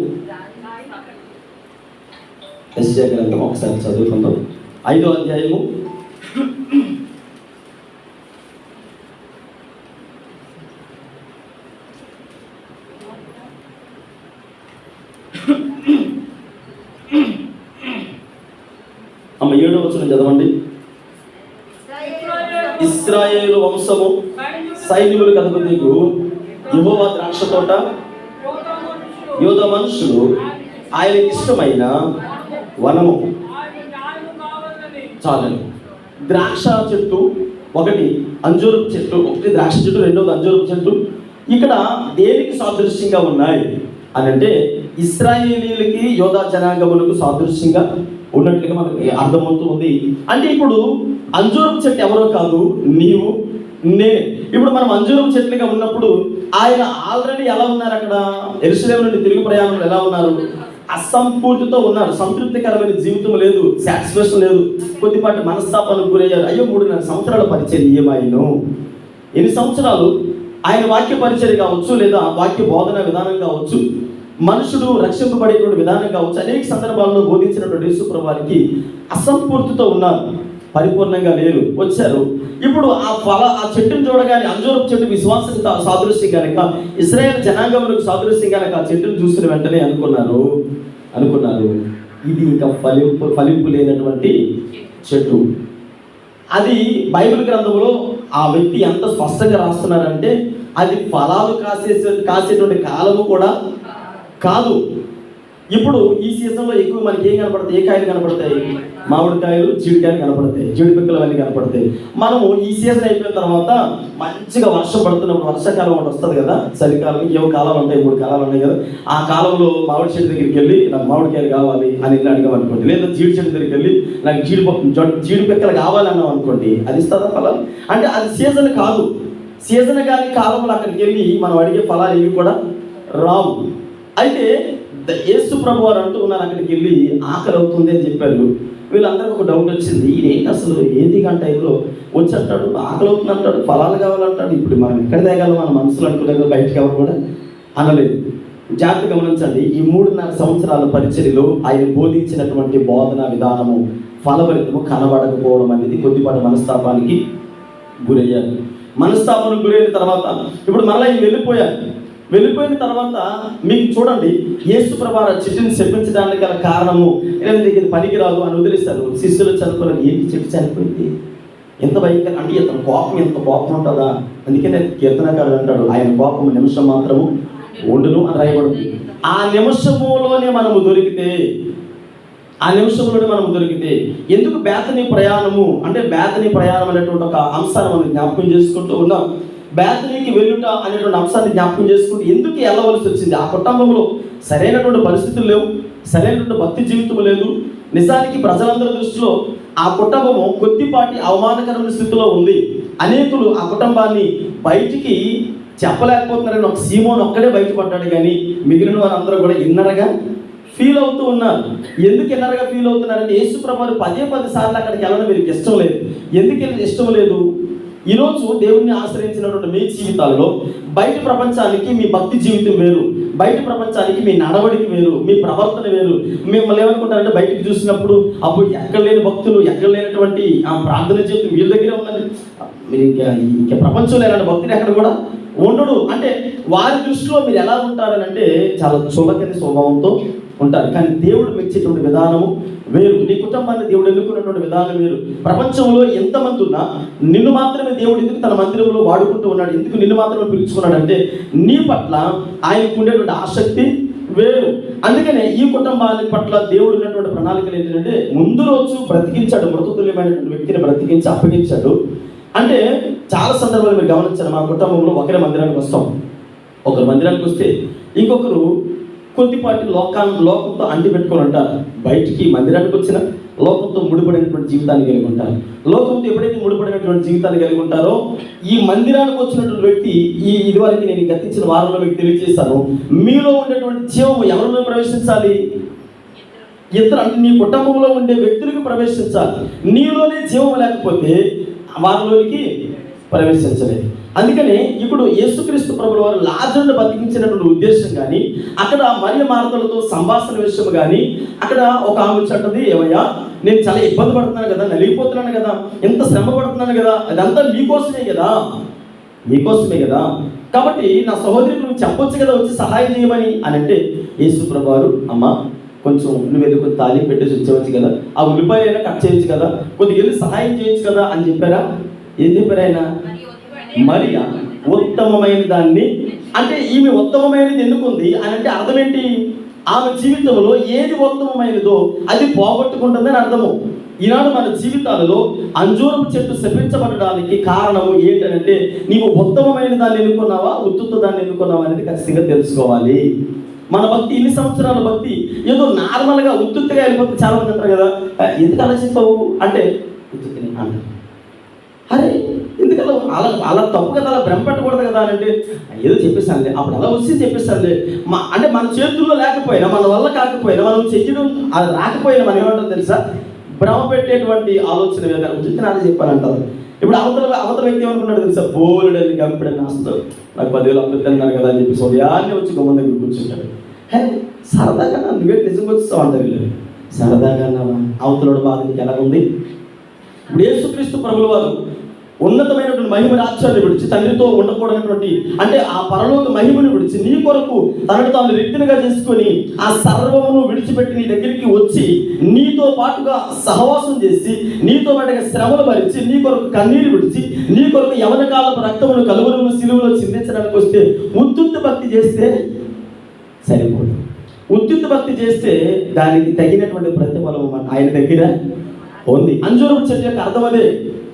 యెషయా గ్రంథం ఒకసారి చదువుకుందాం. 5వ అధ్యాయము. అమ్మ 7వ వచనం చదవండి. ఇశ్రాయేలు వంశము సైన్యములకు అధిపతియగు యెహోవా ద్రాక్ష తోట, యోధ మనుషులు ఆయనకి ఇష్టమైన వనము. చాలండి. ద్రాక్ష చెట్టు ఒకటి, అంజూరపు చెట్టు ఒకటి, ద్రాక్ష చెట్టు రెండవది అంజూరపు చెట్టు. ఇక్కడ దేనికి సాదృశ్యంగా ఉన్నాయి అని అంటే, ఇశ్రాయేలీలకి యోధా జనాంగములకు సాదృశ్యంగా ఉన్నట్లుగా మనకి అర్థమవుతూ ఉంది. అంటే ఇప్పుడు అంజూరపు చెట్టు ఎవరో కాదు, నీవు నేనే. ఇప్పుడు మనం అంజూరపు చెట్లుగా ఉన్నప్పుడు ఆయన ఆల్రెడీ ఎలా ఉన్నారు? అక్కడ యెరూషలేము నుండి తిరుగు ప్రయాణంలో ఎలా ఉన్నారు? అసంపూర్తితో ఉన్నారు. సంతృప్తికరమైన జీవితం లేదు, సాటిస్ఫాక్షన్ లేదు, కొద్దిపాటి మనస్తాపాలకు గురయ్యారు. అయ్యో 3.5 సంవత్సరాల పరిచర్య ఏమాయను? ఎన్ని సంవత్సరాలు ఆయన వాక్య పరిచర్య కావచ్చు, లేదా వాక్య బోధన విధానం కావచ్చు, మనుషుడు రక్షింపబడేటువంటి విధానం కావచ్చు, అనేక సందర్భాల్లో బోధించినటువంటి యేసుప్రభు వారికి అసంపూర్తితో ఉన్నారు. పరిపూర్ణంగా లేరు, వచ్చారు. ఇప్పుడు ఆ చెట్టును చూడగానే, అంజూరపు చెట్టు విశ్వాసం సాదృశ్యం కనుక, ఇశ్రాయేలు జనాంగములకు సాదృశ్యం కనుక ఆ చెట్టును చూసిన వెంటనే అనుకున్నారు ఇది ఇంకా ఫలింపు లేనటువంటి చెట్టు. అది బైబిల్ గ్రంథంలో ఆ వ్యక్తి ఎంత స్పష్టంగా రాస్తున్నారంటే, అది ఫలాలు కాసేటువంటి కాలము కూడా కాదు. ఇప్పుడు ఈ సీజన్లో ఎక్కువ మనకి ఏం కనపడతాయి? ఏ కాయలు కనపడతాయి? మామిడికాయలు, జీడికాయలు కనపడతాయి, జీడిపిక్కలు అవన్నీ కనపడతాయి. మనము ఈ సీజన్ అయిపోయిన తర్వాత మంచిగా వర్షం పడుతున్నప్పుడు, వర్షాకాలం ఒకటి వస్తుంది కదా, చలికాలం, ఏవో కాలాలు ఉంటాయి, 3 కాలాలు ఉన్నాయి కదా, ఆ కాలంలో మామిడి చెట్టు దగ్గరికి వెళ్ళి నాకు మామిడికాయలు కావాలి అని వెళ్ళి అడిగామనుకోండి, లేదా జీడి చెట్టు దగ్గరికి వెళ్ళి నాకు జీడిపిక్కలు కావాలన్నాం అనుకోండి, అది ఇస్తుందా ఫలాలు? అంటే అది సీజన్ కాదు. సీజన్ కానీ కాలంలో అక్కడికి వెళ్ళి మనం అడిగే ఫలాలు ఇవి కూడా రావు. అయితే యేసు ప్రభు వారు అంటూ ఉన్నారు, అక్కడికి వెళ్ళి ఆకలి అవుతుంది అని చెప్పారు. వీళ్ళందరికీ ఒక డౌట్ వచ్చింది, ఏంటి అసలు ఏంటి గంట టైంలో వచ్చి అంటాడు ఆకలి అవుతుంది అంటాడు, ఫలాలు కావాలంటాడు. ఇప్పుడు మనం ఎక్కడ తేగలం? మన మనసులు అనుకునే బయటకు ఎవరు కూడా అనలేదు. జాగ్రత్త గమనించండి, ఈ 3.5 సంవత్సరాల పరిచర్యలో ఆయన బోధించినటువంటి బోధన విధానము ఫలభరితము కనబడకపోవడం అనేది కొద్దిపాటి మనస్తాపానికి గురయ్యారు. మనస్తాపానికి గురైన తర్వాత ఇప్పుడు మరలా ఈ వెళ్ళిపోయిన తర్వాత మీకు చూడండి, యేసు ప్రభు చెట్టుని శపించడానికి గల కారణము ఇది పనికిరాదు అని వదిలేస్తారు. శిష్యులు చనిపోయారు. ఏంటి చెట్టు చనిపోయింది? ఎంత భయంకర అంటే ఎంత కోపం ఉంటుందా? అందుకనే కీర్తనకారుడు అంటాడు, ఆయన కోపం నిమిషం మాత్రము ఉండును అని రాయబడింది. ఆ నిమిషంలోనే మనము దొరికితే ఎందుకు బేతనీ ప్రయాణము అంటే బేతనీ ప్రయాణం అనేటువంటి ఒక అంశాన్ని మనం జ్ఞాపకం చేసుకుంటూ ఉన్నాం. బేతనీకి వెళ్ళుట అనేటువంటి అంశాన్ని జ్ఞాపకం చేసుకుంటూ ఎందుకు వెళ్ళవలసి వచ్చింది? ఆ కుటుంబంలో సరైనటువంటి పరిస్థితులు లేవు, సరైనటువంటి భక్తి జీవితం లేదు. నిజానికి ప్రజలందరి దృష్టిలో ఆ కుటుంబము కొద్దిపాటి అవమానకరమైన స్థితిలో ఉంది. అనేకులు ఆ కుటుంబాన్ని బయటికి చెప్పలేకపోతున్నారని ఒక సీమోన్ ఒక్కడే బయటపడ్డాడు, కానీ మిగిలిన వారందరూ కూడా ఇన్నరగా ఫీల్ అవుతూ ఉన్నారు. ఎందుకు ఇన్నరగా ఫీల్ అవుతున్నారంటే, యేసు ప్రభువు 10 సార్లు అక్కడికి వెళ్ళడం వీరికి ఇష్టం లేదు. ఎందుకు ఇష్టం లేదు? ఈరోజు దేవుణ్ణి ఆశ్రయించినటువంటి మీ జీవితాల్లో బయట ప్రపంచానికి మీ భక్తి జీవితం వేరు, బయట ప్రపంచానికి మీ నడవడికి వేరు, మీ ప్రవర్తన వేరు. మిమ్మల్ని ఏమనుకుంటారంటే, బయటికి చూసినప్పుడు అప్పుడు ఎక్కడ లేని భక్తులు, ఎక్కడ లేనటువంటి ఆ ప్రార్థన జీవితం వీళ్ళ దగ్గరే ఉన్నది, మీరు ఇంకా ప్రపంచంలో ఇలాంటి భక్తులు ఎక్కడ కూడా ఉండడు. అంటే వారి దృష్టిలో మీరు ఎలా ఉంటారని అంటే చాలా చులకని స్వభావంతో ఉంటారు. కానీ దేవుడు మెచ్చేటువంటి విధానము వేరు. నీ కుటుంబాన్ని దేవుడు ఎన్నుకున్నటువంటి విధానం వేరు. ప్రపంచంలో ఎంతమంది ఉన్నా నిన్ను మాత్రమే దేవుడు ఎందుకు తన మందిరంలో వాడుకుంటూ ఉన్నాడు, ఎందుకు నిన్ను మాత్రమే పిలుచుకున్నాడు అంటే నీ పట్ల ఆయనకు ఉండేటువంటి ఆసక్తి వేరు. అందుకనే ఈ కుటుంబానికి పట్ల దేవుడు ఉన్నటువంటి ప్రణాళికలు ఏంటంటే, ముందు రోజు బ్రతికించాడు, మృతతుల్యమైనటువంటి వ్యక్తిని బ్రతికించి అప్పగించాడు. అంటే చాలా సందర్భాలు మీరు గమనించారు, మా కుటుంబంలో ఒకరి మందిరానికి వస్తాం, ఒకరు మందిరానికి వస్తే ఇంకొకరు కొద్దిపాటి లోకంతో అంటి పెట్టుకొని ఉంటారు. బయటికి మందిరానికి వచ్చిన లోకంతో ముడిపడినటువంటి జీవితాన్ని కలిగి ఉంటారు. లోకంతో ఎప్పుడైతే ముడిపడినటువంటి జీవితాన్ని కలిగి ఉంటారో, ఈ మందిరానికి వచ్చినటువంటి వ్యక్తి ఇదివరకు నేను గతించిన వారంలో మీకు తెలియజేస్తాను, మీలో ఉండేటువంటి జీవము ఎవరిలో ప్రవేశించాలి? ఇతర అంటే నీ కుటుంబంలో ఉండే వ్యక్తులకు ప్రవేశించాలి. నీలోనే జీవం లేకపోతే వారిలోనికి ప్రవేశించలేదు. అందుకనే ఇప్పుడు యేసుక్రీస్తు ప్రభుల వారు లాజరును బతికించినటువంటి ఉద్దేశం కానీ, అక్కడ మరియ మార్తలతో సంభాషణ విషయం కానీ, అక్కడ ఒక ఆమె చెట్టది, ఏమయ్యా నేను చాలా ఇబ్బంది పడుతున్నాను కదా, నలిగిపోతున్నాను కదా, ఎంత శ్రమ పడుతున్నాను కదా, అదంతా మీకోసమే కదా, కాబట్టి నా సహోదరికి నువ్వు చెప్పొచ్చు కదా, వచ్చి సహాయం చేయమని అని అంటే, యేసు ప్రభు వారు, అమ్మ కొంచెం నువ్వు వెళ్ళి కొంచెం తాలింపు పెట్టేసి వచ్చేవచ్చు కదా, ఆ ఉల్లిపాయలైనా కట్ చేయొచ్చు కదా, కొద్దిగా వెళ్ళి సహాయం చేయొచ్చు కదా అని చెప్పారా? ఏం చెప్పారు ఆయన? మరియ ఉత్తమమైన దాన్ని, అంటే ఈమె ఉత్తమమైనది ఎందుకుంది అని అంటే అర్థం ఏంటి? ఆమె జీవితంలో ఏది ఉత్తమమైనదో అది పోగొట్టుకుంటుందని అర్థము. ఈనాడు మన జీవితాలలో అంజూరపు చెట్టు శపించబడడానికి కారణము ఏంటంటే, నీవు ఉత్తమమైన దాన్ని ఎన్నుకున్నావా, ఉత్తుత్త దాన్ని ఎన్నుకున్నావా అనేది ఖచ్చితంగా తెలుసుకోవాలి. మన భక్తి ఇన్ని సంవత్సరాల భక్తి ఏదో నార్మల్గా ఉత్తుత్తిగా వెళ్ళిపోతే చాలా మంది అంటారు కదా, ఎందుకు అలా చెప్పావు అంటే అంటారు. అరే ఎందుకలా అలా తప్పు కదా, అలా భ్రమపెట్టకూడదు కదా అని అంటే, ఏదో చెప్పేస్తానులే, అప్పుడు అలా వచ్చి చెప్పేస్తానులే. అంటే మన చేతుల్లో లేకపోయినా, మన వల్ల కాకపోయినా, మనం చెయ్యడం అది రాకపోయినా మనం ఏమంటారు తెలుసా? భ్రమ పెట్టేటువంటి ఆలోచన వేద ఉచితంగా అలా చెప్పాలంటారు. ఇప్పుడు అవతల వ్యక్తి ఏమనుకున్నాడు తెలుసా? బోలుడని గంపెడని ఆస్తులు, నాకు 10,000 అప్పుతున్నారు కదా అని చెప్పి ఉదయాన్నే వచ్చి గుమ్మం దగ్గర కూర్చుంటాడు. హే సరదాగా నువ్వే నిజంగా వచ్చేస్తావు అంటారు వీళ్ళు. సరదాగా అన్నావా? అవతలోడు బాధ నీకు ఎలా ఉంది? ఇప్పుడు యేసుక్రీస్తు ప్రభుల వారు ఉన్నతమైనటువంటి మహిమ రాజ్యాన్ని విడిచి, తండ్రితో ఉండకూడనటువంటి అంటే ఆ పరలోక మహిమను విడిచి నీ కొరకు తనను తాను రిక్తునిగా చేసుకొని ఆ సర్వమును విడిచిపెట్టి నీ దగ్గరికి వచ్చి నీతో పాటుగా సహవాసం చేసి నీతో పాటుగా శ్రమలు భరించి నీ కొరకు కన్నీరు విడిచి నీ కొరకు యవన కాలపు రక్తమును కలువరును సిలువలో చిందించడానికి వస్తే ఉత్తుత్త భక్తి చేస్తే సరిపోదు. ఉత్తుత్త భక్తి చేస్తే దానికి తగినటువంటి ప్రతిఫలం ఆయన దగ్గర ఉంది. అంజూరపు చెట్టు యొక్క అర్థం అదే.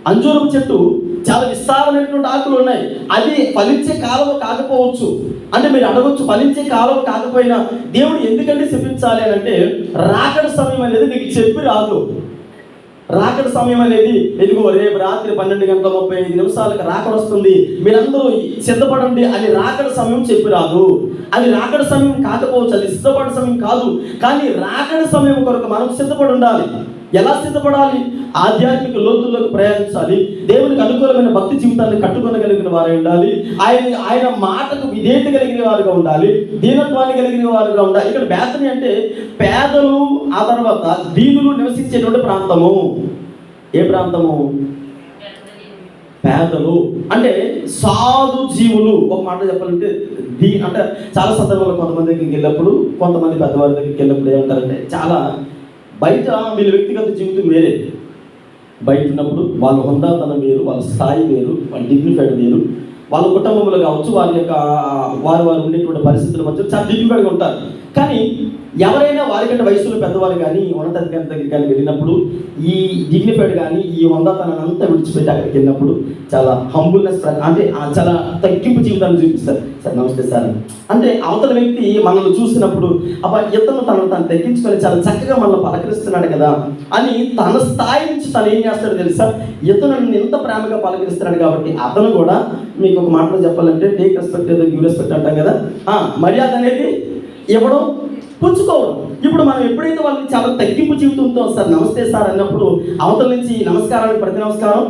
అంజూరపు చెట్టు చాలా విస్తారమైనటువంటి ఆకులు ఉన్నాయి, అది ఫలించే కాలం కాకపోవచ్చు. అంటే మీరు అడగొచ్చు, ఫలించే కాలం కాకపోయినా దేవుడు ఎందుకంటే శపించాలి అని అంటే, రాకడ సమయం అనేది నీకు చెప్పి రాదు. రాకడ సమయం అనేది ఎదుగో రేపు రాత్రి 12:35 రాకడ వస్తుంది, మీరందరూ సిద్ధపడండి అని రాకడ సమయం చెప్పి రాదు. అది రాకడ సమయం కాకపోవచ్చు, అది సిద్ధపడే సమయం కాదు. కానీ రాకడ సమయం కొరకు మనం సిద్ధపడి ఉండాలి. ఎలా సిద్ధపడాలి? ఆధ్యాత్మిక లోతుల్లోకి ప్రయాణించాలి, దేవునికి అనుకూలమైన భక్తి జీవితాన్ని కట్టుకొనగలిగిన వారై ఉండాలి, ఆయన మాటకు విధేయత కలిగిన వారుగా ఉండాలి, దీనత్వాన్ని కలిగిన వారుగా ఉండాలి. ఇక్కడ బేతని అంటే పేదలు, ఆ తర్వాత దీనులు నివసించేటువంటి ప్రాంతము. ఏ ప్రాంతము? పేదలు అంటే సాధు జీవులు. ఒక మాట చెప్పాలంటే అంటే చాలా సందర్భాల్లో కొంతమంది దగ్గరికి వెళ్ళినప్పుడు, కొంతమంది పెద్దవారి దగ్గరికి వెళ్ళినప్పుడు ఏమంటారంటే, చాలా బయట వీళ్ళ వ్యక్తిగత జీవితం వేరే. బయట ఉన్నప్పుడు వాళ్ళ హుందాతనం వేరు, వాళ్ళ స్థాయి వేరు, వాళ్ళ డిగ్నిఫైడ్ వేరు, వాళ్ళ కుటుంబంలో కావచ్చు, వారి యొక్క వారు ఉండేటువంటి పరిస్థితుల మధ్య చాలా డిగ్నిఫైడ్గా ఉంటారు. కానీ ఎవరైనా వారికంటే వయసులో పెద్దవాళ్ళు కానీ ఉన్నతాధికారి దగ్గరికి కానీ వెళ్ళినప్పుడు ఈ డిగ్నిఫైడ్ కానీ ఈ హుందాతనాన్ని అంతా విడిచిపెట్టి అక్కడికి వెళ్ళినప్పుడు చాలా హంబుల్నెస్, అంటే చాలా తగ్గింపు జీవితాన్ని చూపిస్తారు. సార్ నమస్తే సార్ అంటే అవతల వ్యక్తి మనల్ని చూసినప్పుడు ఇతను తనను తగ్గించుకొని చాలా చక్కగా మనల్ని పలకరిస్తున్నాడు కదా అని తన స్థాయి నుంచి తను ఏం చేస్తాడో తెలుసా, ఇతను నన్ను ఎంత ప్రేమగా పలకరిస్తున్నాడు కాబట్టి అతను కూడా, మీకు ఒక మాటలో చెప్పాలంటే టేక్ రెస్పెక్ట్ ఏదో గివ్ రెస్పెక్ట్ అంటాం కదా, మర్యాద అనేది ఇవ్వడం, పుచ్చుకోవడం. ఇప్పుడు మనం ఎప్పుడైతే వాళ్ళని చాలా తగ్గింపు జీవితంతో సార్ నమస్తే సార్ అన్నప్పుడు అవతల నుంచి నమస్కారానికి ప్రతి నమస్కారం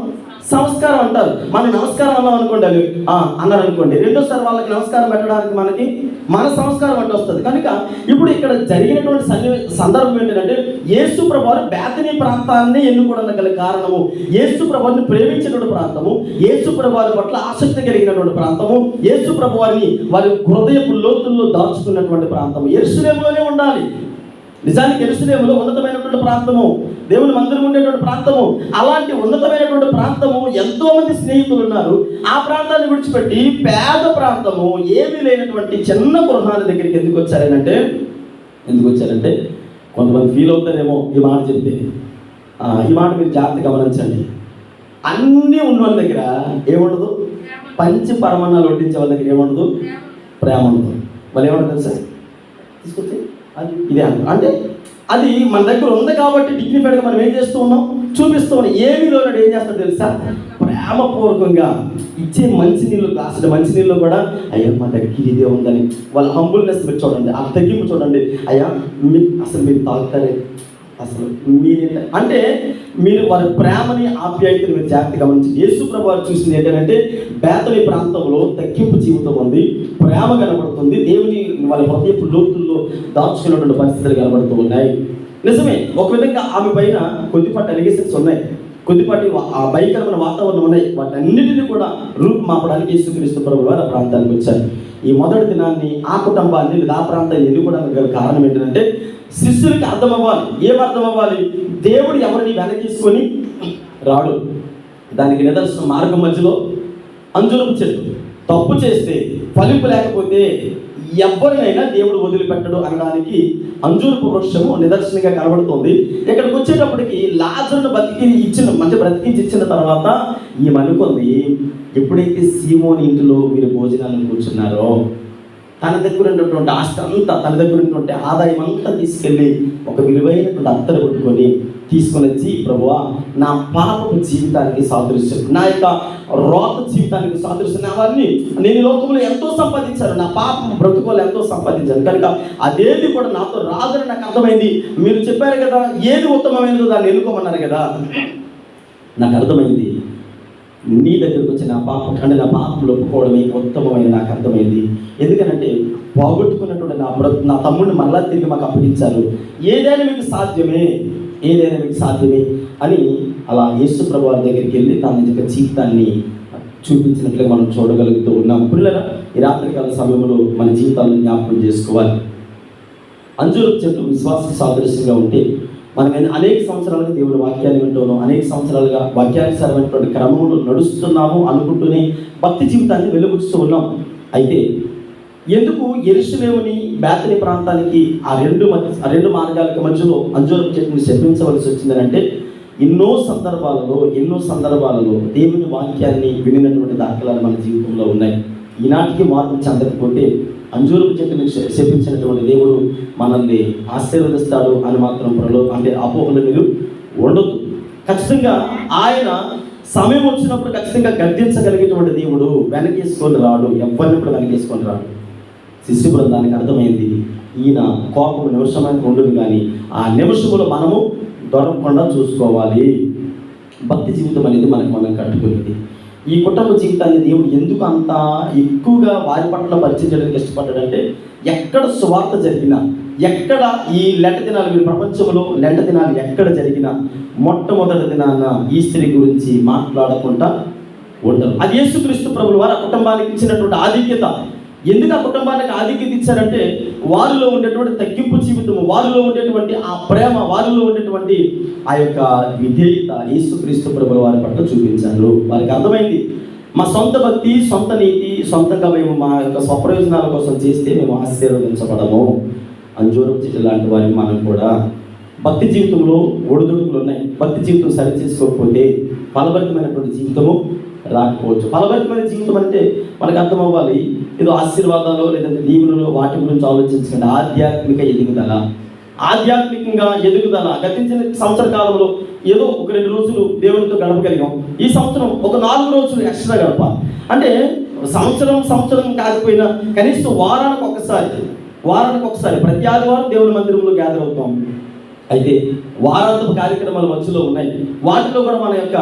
సంస్కారం అంటారు. మనం నమస్కారం అన్నాం అనుకోండి, అన్నారు అనుకోండి, రెండోసారి వాళ్ళకి నమస్కారం పెట్టడానికి మనకి మన సంస్కారం అంటే వస్తుంది. కనుక ఇప్పుడు ఇక్కడ జరిగినటువంటి సందర్భం ఏంటంటే, యేసు ప్రభువారు బేతనీ ప్రాంతాన్ని ఎన్నుకోవడానికి గల కారణము, యేసు ప్రభువారిని ప్రేమించినటువంటి ప్రాంతము, యేసు ప్రభువారి పట్ల ఆసక్తి కలిగినటువంటి ప్రాంతము, యేసు ప్రభువారిని వారి హృదయపు లోతుల్లో దాచుకున్నటువంటి ప్రాంతము యెరూషలేములోనే ఉండాలి. నిజానికి యెరూషలేములో ఉన్నతమైనటువంటి ప్రాంతము, దేవుని మందిరం ఉండేటువంటి ప్రాంతము. అలాంటి ఉన్నతమైనటువంటి ప్రాంతము, ఎంతో మంది స్నేహితులు ఉన్నారు. ఆ ప్రాంతాన్ని విడిచిపెట్టి పేద ప్రాంతము, ఏమీ లేనటువంటి చిన్న గృహాల దగ్గరికి ఎందుకు వచ్చారంటే కొంతమంది ఫీల్ అవుతారేమో ఈ మాట చెప్తే. ఈ మాట మీరు జాగ్రత్తగా గమనించండి. అన్నీ ఉన్న వాళ్ళ దగ్గర ఏముండదు, పంచి పరమాన్నాలు వడ్డించే వాళ్ళ దగ్గర ఏముండదు, ప్రేమ ఉండదు. వాళ్ళు ఏమంటారు తెలుసా, తీసుకొచ్చి అది ఇదే అంటే అది మన దగ్గర ఉంది కాబట్టి డిగ్నిఫైడ్గా మనం ఏం చేస్తూ ఉన్నాం, చూపిస్తూ ఉన్నాం. ఏమీలో ఏం చేస్తాడో తెలుసా, ప్రేమపూర్వకంగా ఇచ్చే మంచినీళ్ళు, అసలు మంచినీళ్ళు కూడా అయ్యా మా దగ్గర ఇదే ఉందని వాళ్ళ హంబుల్నెస్ మీరు చూడండి, ఆ తగ్గింపు చూడండి. అయ్యా అసలు మీరు తాగుతారే, అసలు మీరేంట అంటే మీరు వారి ప్రేమని ఆప్యాయతని మీరు జాగ్రత్తగా గమనించి. యేసు ప్రభువారు చూసింది ఏంటంటే, బేతనీ ప్రాంతంలో తగ్గింపు జీవితం ఉంది, ప్రేమ కనబడుతుంది, దేవుని వాళ్ళ హృదయపు లోతుల్లో దాచుకున్నటువంటి పరిస్థితులు కనబడుతూ ఉన్నాయి. నిజమే, ఒక విధంగా ఆమె పైన కొద్దిపాటి అలిగేషన్స్ ఉన్నాయి, కొద్దిపాటి ఆ భయంకరమైన వాతావరణం ఉన్నాయి. వాటన్నిటిని కూడా రూపుమాపడానికి యేసుక్రీస్తు ప్రభువారు ఆ ప్రాంతానికి వచ్చారు. ఈ మొదటి దినాన్ని ఆ కుటుంబాన్ని లేదా ఆ ప్రాంతాన్ని ఎన్నుకోవడానికి గల కారణం ఏంటంటే, శిష్యులకి అర్థం అవ్వాలి. ఏం అర్థం అవ్వాలి? దేవుడు ఎవరిని వెనకేసుకొని రాడు. దానికి నిదర్శనం మార్గం మధ్యలో అంజూరపు చెట్టు. తప్పు చేస్తే, ఫలింపు లేకపోతే ఎవరినైనా దేవుడు వదిలిపెట్టడు అనడానికి అంజూరపు వృక్షము నిదర్శనంగా కనబడుతుంది. ఇక్కడికి వచ్చేటప్పటికి లాజరును బ్రతికించి ఇచ్చిన తర్వాత ఈ అనుకుంది, ఎప్పుడైతే సీమోని ఇంటిలో మీరు భోజనాలను కూర్చున్నారో తన దగ్గర ఉన్నటువంటి ఆస్తి అంతా, తన దగ్గర ఉన్నటువంటి ఆదాయం అంతా తీసుకెళ్ళి ఒక విలువైనటువంటి అత్తరు కొట్టుకొని తీసుకొని వచ్చి, ప్రభువా నా పాపపు జీవితానికి సాదృశ్యం, నా యొక్క రోత జీవితానికి సాదృశ్యం, అవన్నీ నేను లోకంలో ఎంతో సంపాదించాను, నా పాపం బ్రతుకోలు ఎంతో సంపాదించాను, కనుక అదేది కూడా నాతో రాదని నాకు అర్థమైంది. మీరు చెప్పారు కదా ఏది ఉత్తమమైనదో దాన్ని ఎన్నుకోమన్నారు కదా, నాకు అర్థమైంది. నీ దగ్గరకు వచ్చి నా పాపంలో ఒప్పుకోవడమే ఉత్తమమైన నాకు అర్థమైంది. ఎందుకనంటే పోగొట్టుకున్నటువంటి నా తమ్ముడిని మరలా తిరిగి మాకు అప్పగించారు. ఏదైనా మీకు సాధ్యమే, ఏదైనా మీకు సాధ్యమే అని అలా యేసు ప్రభు వారి దగ్గరికి వెళ్ళి తన యొక్క జీవితాన్ని చూపించినట్లుగా మనం చూడగలుగుతూ ఉన్నాం. పిల్లల ఈ రాత్రికాల సమయంలో మన జీవితాలను జ్ఞాపకం చేసుకోవాలి. అంజూరపు చెట్టు విశ్వాస సాదృశ్యంగా ఉంటే మనం అనేక సంవత్సరాలుగా దేవుడి వాక్యాన్ని వింటున్నాం, అనేక సంవత్సరాలుగా వాక్యానుసారమైనటువంటి క్రమంలో నడుస్తున్నాము అనుకుంటూనే భక్తి జీవితాన్ని వెలుగుస్తూ ఉన్నాం. అయితే ఎందుకు యెరూషలేముని బేతనీ ప్రాంతానికి ఆ రెండు మార్గాలకు మధ్యలో అంజూరపు చెట్టుని శపించవలసి వచ్చిందంటే ఎన్నో సందర్భాలలో దేవుని వాక్యాన్ని వినినటువంటి దాఖలాలు మన జీవితంలో ఉన్నాయి. ఈనాటికి మార్పు చెందకపోతే అంజూరపు చెట్టుని శపించినటువంటి దేవుడు మనల్ని ఆశీర్వదిస్తాడు అని మాత్రం అపోహలు మీరు ఉండదు. ఖచ్చితంగా ఆయన సమయం వచ్చినప్పుడు ఖచ్చితంగా గద్దించగలిగేటువంటి దేవుడు వెనకేసుకొని రాడు, ఎవరిని కూడా వెనకేసుకొని రాడు. శిష్య బృందానికి అర్థమైంది, ఈయన కోపం నిమిషమైన ఉండదు, కానీ ఆ నిమిషంలో మనము దొరకకుండా చూసుకోవాలి. భక్తి జీవితం అనేది మనం కట్టుకునేది. ఈ కుటుంబ జీవితాన్ని దేవుడు ఎందుకు అంత ఎక్కువగా వారి పట్ల పరిచయం చేయడానికి ఇష్టపడ్డాడంటే, ఎక్కడ సువార్త జరిగినా, ఎక్కడ ఈ లెంట దినాలు, మీరు ప్రపంచంలో లెంట దినాలు ఎక్కడ జరిగినా మొట్టమొదటి దినాన ఈ స్త్రీ గురించి మాట్లాడకుండా ఉండరు. అది యేసుక్రీస్తు ప్రభువు వారు ఆ కుటుంబానికి ఇచ్చినటువంటి ఆధిక్యత. ఎందుకు ఆ కుటుంబానికి ఆధిక్యత ఇచ్చారంటే, వారిలో ఉండేటువంటి తగ్గింపు జీవితము, వారిలో ఉండేటువంటి ఆ ప్రేమ, వారిలో ఉండేటువంటి ఆ యొక్క విధేయత యేసుక్రీస్తు ప్రభువు వారి పట్ల చూపించారు. వారికి అర్థమైంది, మా సొంత భక్తి, సొంత నీతి, సొంతంగా మేము మా యొక్క స్వప్రయోజనాల కోసం చేస్తే మేము ఆశీర్వదించబడము. అంజూరపు చెట్టు లాంటి వారికి మనం కూడా భక్తి జీవితంలో ఒడిదుడుకులు ఉన్నాయి. భక్తి జీవితం సరి చేసుకోకపోతే ఫలభరితమైనటువంటి జీవితము రాకపోవచ్చు. ఫలభరితమైన జీవితం అంటే మనకు అర్థం అవ్వాలి, ఏదో ఆశీర్వాదాలు లేదంటే దీవులలో వాటి గురించి ఆలోచించకండి. ఆధ్యాత్మికంగా ఎదుగుదల. గతించిన సంవత్సర కాలంలో ఏదో 1-2 రోజులు దేవునితో గడపగలిగాం. ఈ సంవత్సరం ఒక 4 రోజులు ఎక్స్ట్రా గడపాలి. అంటే సంవత్సరం కాకపోయినా కనీసం వారానికి ఒకసారి ప్రతి ఆదివారం దేవుని మందిరంలో గ్యాదర్ అవుతాం. అయితే వారాంతపు కార్యక్రమాల మధ్యలో ఉన్నాయి. వాటిలో కూడా మన యొక్క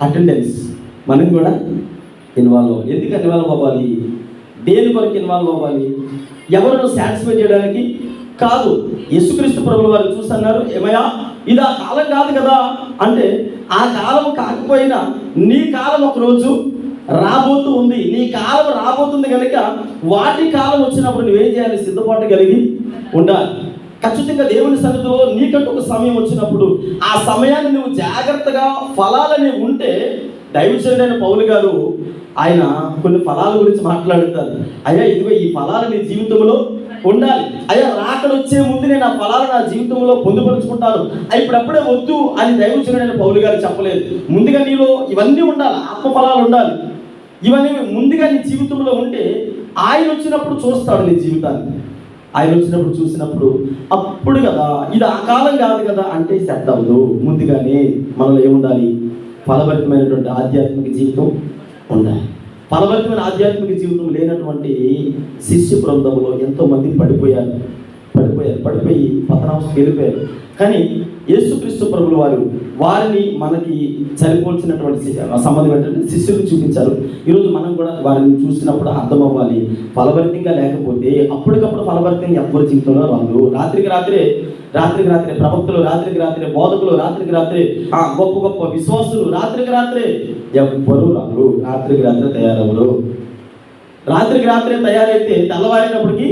అటెండెన్స్ మనం కూడా ఇన్వాల్వ్ అవ్వాలి. ఎందుకు ఇన్వాల్వ్ అవ్వాలి? దేని కొరకు ఇన్వాల్వ్ అవ్వాలి? ఎవరిని సాటిస్ఫై చేయడానికి కాదు. యేసుక్రీస్తు ప్రభువు వారు చూస్తున్నారు, ఏమయ్యా ఇది ఆ కాలం కాదు కదా అంటే, ఆ కాలం కాకపోయినా నీ కాలం ఒకరోజు రాబోతూ ఉంది, నీ కాలం రాబోతుంది కనుక వాటి కాలం వచ్చినప్పుడు నువ్వేం చేయాలి? సిద్ధపాటు కలిగి ఉండాలి. ఖచ్చితంగా దేవుని సన్నిధిలో నీకంటూ ఒక సమయం వచ్చినప్పుడు ఆ సమయాన్ని నువ్వు జాగ్రత్తగా ఫలాలని ఉంటే, దైవజనుడైన పౌలు గారు ఆయన కొన్ని ఫలాల గురించి మాట్లాడుతారు. అయ్యా ఇదిగో ఈ ఫలాలు నీ జీవితంలో ఉండాలి. అయ్యా రాకడ వచ్చే ముందు నేను ఆ ఫలాలు నా జీవితంలో పొందుపరుచుకుంటాను, ఇప్పుడప్పుడే వద్దు అని దైవజనుడైన పౌలు గారు చెప్పలేదు. ముందుగా నీలో ఇవన్నీ ఉండాలి, ఆత్మ ఫలాలు ఉండాలి. ఇవన్నీ ముందుగా నీ జీవితంలో ఉంటే ఆయన వచ్చినప్పుడు చూస్తాడు నీ జీవితాన్ని. ఆయన వచ్చినప్పుడు చూసినప్పుడు అప్పుడు కదా ఇది ఆ కాలం కాదు కదా అంటే సెట్ అవ్వదు. ముందుగానే మనలో ఏముండాలి? ఫలభరితమైనటువంటి ఆధ్యాత్మిక జీవితం ఉండాలి. ఫలభరితమైన ఆధ్యాత్మిక జీవితం లేనటువంటి శిష్య బృందంలో ఎంతోమంది పడిపోయి పతనాంశకు వెళ్ళిపోయారు. కానీ యేసుక్రీస్తు ప్రభువుల వారు వారిని మనకి సరిపోల్చినటువంటి సంబంధం ఏంటంటే శిష్యులు చూపించారు. ఈరోజు మనం కూడా వారిని చూసినప్పుడు అర్థం అవ్వాలి, ఫలభరితంగా లేకపోతే అప్పటికప్పుడు ఫలభరితంగా ఎవరి జీవితంలో రాదు. రాత్రికి రాత్రే ప్రవక్తలు, రాత్రికి రాత్రే బోధకులు, రాత్రికి రాత్రే గొప్ప విశ్వాసులు, రాత్రికి రాత్రే ఎవ్వరూ రారు. రాత్రికి రాత్రే తయారవరు. రాత్రికి రాత్రే తయారైతే తెల్లవారినప్పటికీ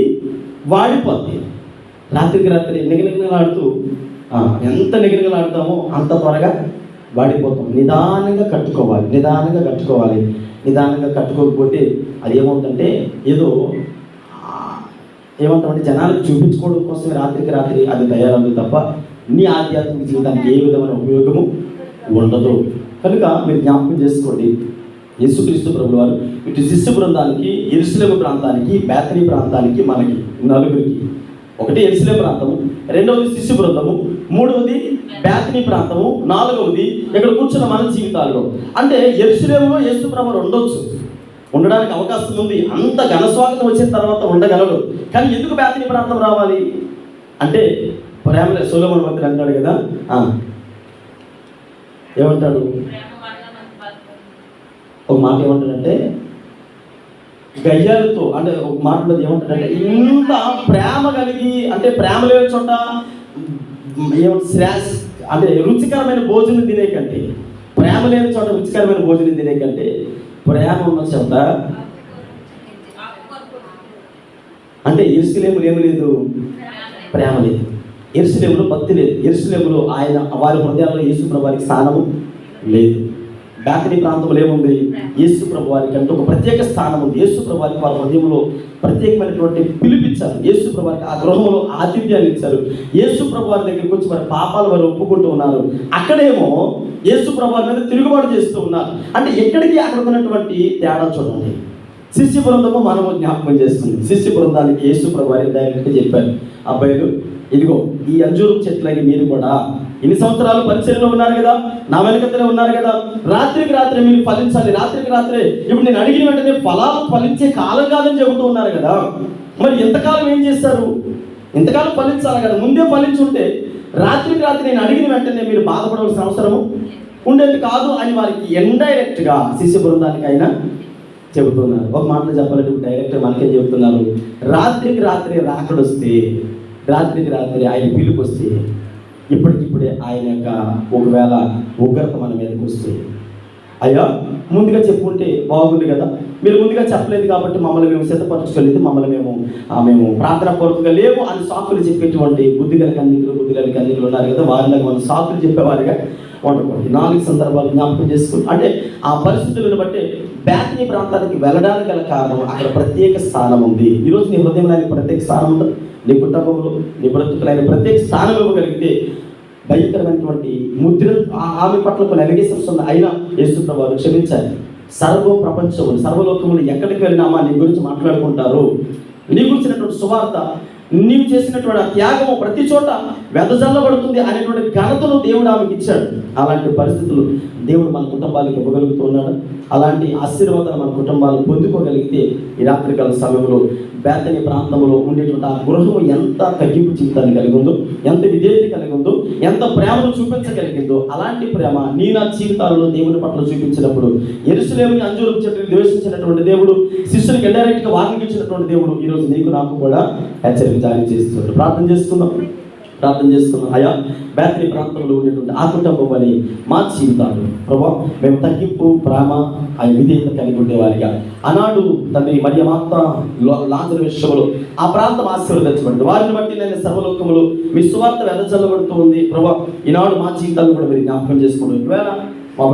వాడిపోద్ది. రాత్రికి రాత్రి నిగనిగలాడుతూ ఎంత నిగనిగలాడుతామో అంత త్వరగా వాడిపోతాం. నిదానంగా కట్టుకోవాలి. నిదానంగా కట్టుకోకపోతే అది ఏమవుతుందంటే ఏదో ఏమంటామంటే జనాలకు చూపించుకోవడం కోసమే రాత్రికి రాత్రి అది తయారవుతుంది తప్ప నీ ఆధ్యాత్మిక జీవితానికి ఏ విధమైన ఉపయోగము ఉండదు. కనుక మీరు జ్ఞాపకం చేసుకోండి, యేసుక్రీస్తు ప్రభువు వారు ఇటు శిష్య బృందానికి, యెరూషలేము ప్రాంతానికి, బేతనీ ప్రాంతానికి, మనకి నలుగురికి, ఒకటి యెరూషలేము ప్రాంతము, రెండవది శిష్య బృందము, మూడవది బేతనీ ప్రాంతము, నాలుగవది ఇక్కడ కూర్చున్న మన జీవితాల్లో. అంటే యెరూషలేములో యేసు ప్రభువు ఉండడానికి అవకాశం ఉంది. అంత ఘనస్వాగతం వచ్చిన తర్వాత ఉండగలడు. కానీ ఎందుకు బేతనీ ప్రాంతం రావాలి అంటే, ప్రేమ సొలొమోను భక్తుడు అంటాడు కదా, ఏమంటాడు? ఒక మాట ఏమంటాడంటే, గయ్యాలతో అంటే ఒక మాటలో ఏమంటాడంటే, ఇంత ప్రేమ కలిగి అంటే ప్రేమ లేని చోట అంటే రుచికరమైన భోజనం తినే కంటే, ప్రేమ లేని చోట రుచికరమైన భోజనం తినే కంటే, ప్రేమ ఉన్న చోట అంటే యెరూషలేములో ఏమి లేదు, ప్రేమ లేదు. యెరూషలేములో భక్తి లేదు. యెరూషలేములో వారి హృదయాల్లో యేసు ప్రభువారికి స్థానము లేదు. బేతనీ ప్రాంతంలో ఏముంది, యేసు ప్రభువారికి అంటే ఒక ప్రత్యేక స్థానం ఉంది. యేసు ప్రభువారికి వారి హృదయంలో ప్రత్యేకమైనటువంటి పిలిపించారు. యేసు ప్రభువారికి ఆ గృహంలో ఆతిథ్యాన్ని ఇచ్చారు. యేసు ప్రభువారి దగ్గరికి వచ్చి వారి పాపాలు వారు ఒప్పుకుంటూ ఉన్నారు. అక్కడేమో యేసు ప్రభువారి మీద తిరుగుబాటు చేస్తూ ఉన్నారు. అంటే ఎక్కడికి అక్కడ ఉన్నటువంటి తేడా చూడండి. శిష్య బృందము మనము జ్ఞాపకం చేస్తుంది. శిష్య బృందానికి యేసు ప్రభువారి డైరెక్ట్గా చెప్పారు, అబ్బాయిలు ఇదిగో ఈ అంజూరు చెట్లకి మీరు కూడా ఇన్ని సంవత్సరాలు పరిచయంలో ఉన్నారు కదా, నా వెనకతనే ఉన్నారు కదా, రాత్రికి రాత్రి మీరు ఫలించాలి, రాత్రికి రాత్రే ఇప్పుడు నేను అడిగిన వెంటనే ఫలాలు ఫలించే కాలం కాదని చెబుతూ ఉన్నారు కదా, మరి ఎంతకాలం ఏం చేస్తారు, ఇంతకాలం ఫలించాలి కదా, ముందే ఫలించుంటే రాత్రికి రాత్రి నేను అడిగిన వెంటనే మీరు బాధపడవలసిన అవసరము ఉండేది కాదు అని వారికి ఇండైరెక్ట్గా శిష్య బృందానికి అయినా చెబుతున్నారు. ఒక మాటలో చెప్పాలంటే డైరెక్ట్గా మనకేం చెబుతున్నారు, రాత్రికి రాత్రి రాకడొస్తే, రాత్రికి రాత్రి ఆయన పిలుపు వస్తే, ఇప్పటికిప్పుడే ఆయన యొక్క ఒకవేళ ఉగ్రత మన మీదకి వస్తే, అయ్యా ముందుగా చెప్పుకుంటే బాగుంది కదా, మీరు ముందుగా చెప్పలేదు కాబట్టి మమ్మల్ని మేము సిద్ధపరచుకోలేదు, మమ్మల్ని మేము ప్రార్థన పూర్వకంగా లేవు అని సాకులు చెప్పేటువంటి బుద్ధిగల కన్నికలు ఉన్నారు కదా, వారిలాగా మనం సాకులు చెప్పేవారిగా ఉండకూడదు. 4 సందర్భాలు జ్ఞాపకం చేసుకుంటాం. అంటే ఆ పరిస్థితులను బట్టి బేతనీ ప్రాంతానికి వెళ్ళడానికి గల కారణం అక్కడ ప్రత్యేక స్థానం ఉంది. ఈరోజు నీ హృదయంలో ప్రత్యేక స్థానం ఉంటుంది. నీ కుటుంబంలో నీ బ్రతుకులైన ప్రత్యేక స్థానం ఇవ్వగలిగితే భయంకరమైనటువంటి ముద్ర ఆమె పట్ల కొన్ని అలిగేషన్స్ ఉన్న అయినా యేసు ప్రభువు క్షమించాలి. ప్రపంచంలో సర్వలోకములు ఎక్కడికి వెళ్ళినామా నీ గురించి మాట్లాడుకుంటారు, నీ గురించినటువంటి సువార్త, నీవు చేసినటువంటి ఆ త్యాగము ప్రతి చోట వెదజల్లబడుతుంది అనేటువంటి ఘనతను దేవుడు ఆమెకి ఇచ్చాడు. అలాంటి పరిస్థితులు దేవుడు మన కుటుంబాలకు ఇవ్వగలుగుతున్నాడు. అలాంటి ఆశీర్వాదాలు మన కుటుంబాలు పొందుకోగలిగితే ఈ రాత్రికాల సమయంలో బేతనీ ప్రాంతంలో ఉండేటువంటి ఆ గృహము ఎంత తగ్గింపు జీవితాన్ని కలిగి ఉందో, ఎంత విధేయత కలిగి ఉందో, ఎంత ప్రేమను చూపించగలిగిందో, అలాంటి ప్రేమ నీ నా జీవితాలలో దేవుని పట్ల చూపించినప్పుడు యెరూషలేముని అంజూరపు చెట్టుని ద్వేషించినటువంటి దేవుడు, శిష్యునికి ఇండైరెక్ట్గా వార్నింగ్ ఇచ్చినటువంటి దేవుడు ఈరోజు నీకు నాకు కూడా హెచ్చరిక జారీ చేస్తున్నాడు. ప్రార్థన చేసుకుందాం. అయ్యా బేతనీ ప్రాంతంలో ఉండేటువంటి ఆ కుటుంబం అని మా జీవితాలు ప్రభా మేము తగ్గింపు ప్రేమ ఆయన విధేయత కలిగి ఉండేవారిగా, ఆనాడు తండ్రి మరియ మాత లాజరు విషయంలో ఆ ప్రాంతం ఆశీర్వదించబడింది. వారిని బట్టి నేను సర్వలోకములు మీ సువార్త వెదజల్లబడుతూ ఉంది ప్రభా. ఈనాడు మా జీవితాలను కూడా మీరు జ్ఞాపకం చేసుకోండి. ఒకవేళ మా